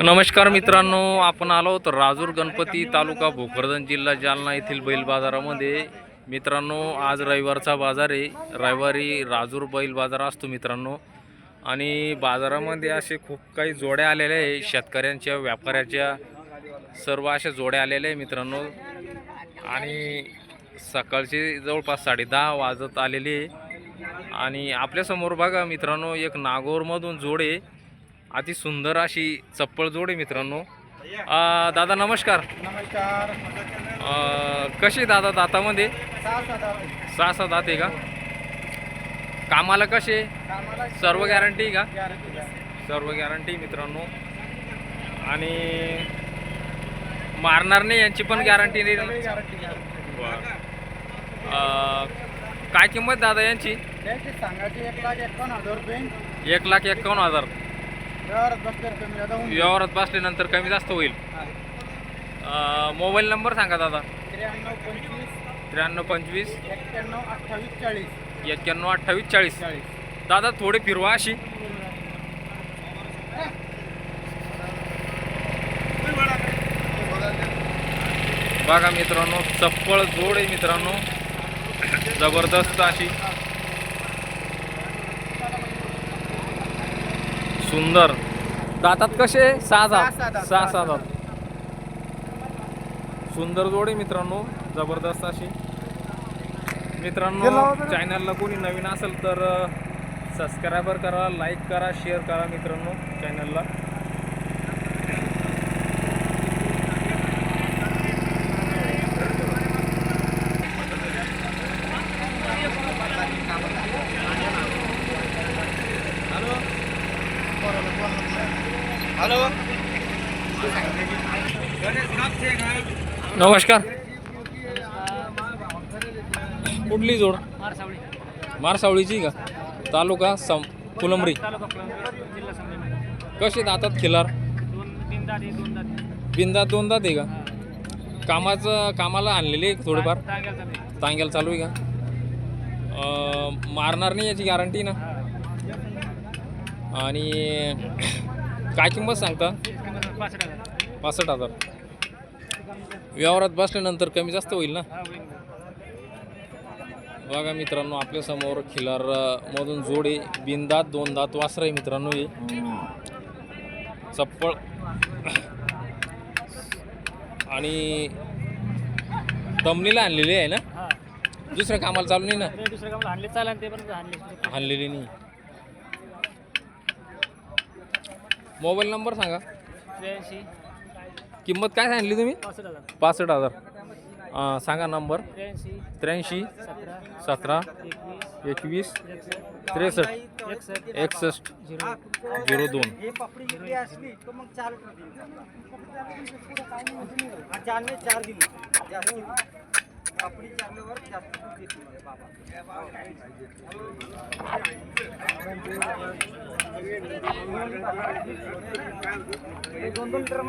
नमस्कार मित्रांनो, आपण आलो आहोत राजूर गणपती तालुका भोकरदन जिल्हा जालना येथील बैल बाजारामध्ये। मित्रांनो, आज रविवारचा बाजार आहे। रविवारी राजूर बैल बाजार असतो मित्रांनो। आणि बाजारामध्ये असे खूप काही जोड्या आलेल्या आहे, शेतकऱ्यांच्या व्यापाऱ्याच्या सर्व अशा जोड्या आलेल्या आहे मित्रांनो। आणि सकाळचे जवळपास 10:30 वाजत आलेले आहे। आणि आपल्यासमोर बघा मित्रांनो, एक नागोरमधून जोड आहे, अति सुंदर अशी चप्पल जोड आहे मित्रांनो। दादा नमस्कार। नमस्कार। कसे दादा दातामध्ये? 6 दात आहे का? कामाला कसे? सर्व गॅरंटी का? सर्व गॅरंटी मित्रांनो। आणि मारणार नाही यांची पण गॅरंटी नाही? काय किंमत दादा यांची? सांगायची 1,51,000 रुपये। 1,51,000। व्यवहारात बसल्यानंतर कमी जास्त होईल। मोबाईल नंबर सांगा दादा। 9325 912840 दादा थोडे फिरवा अशी। बघा मित्रांनो, चप्पल जोड आहे मित्रांनो, जबरदस्त अशी सुंदर। दातात कसे? 6 दात। सुंदर जोड आहे मित्रांनो, जबरदस्त अशी। मित्रांनो, चॅनलला कोणी नवीन असेल तर सबस्क्राइबर करा, लाईक करा, शेअर करा मित्रांनो चॅनलला। हॅलो, नमस्कार। कुठली जोड? मारसावळीची का? तालुका फुलंब्री। कसे दातात खिलार? बिंदात 2 दात आहे का? कामाला आणलेले थोडेफार तांग्याला चालू आहे का? मारणार नाही याची गॅरंटी ना? आणि काय किंमत सांगता? 65,000। व्यवहारात बसल्यानंतर कमी जास्त होईल ना? बघा मित्रांनो, आपल्यासमोर खिलार मधून जोड आहे, बिनदात 2 दात वासर आहे मित्रांनो। हे चप्पल आणि दमनीला आणलेली आहे ना? दुसऱ्या कामाला चालू नाही ना? आणलेली नाही। मोबाईल नंबर सांगा। 83 किंमत काय सांगितली तुम्ही? 65,000। सांगा नंबर। 83 17 21 63 61 02। दोन लिटर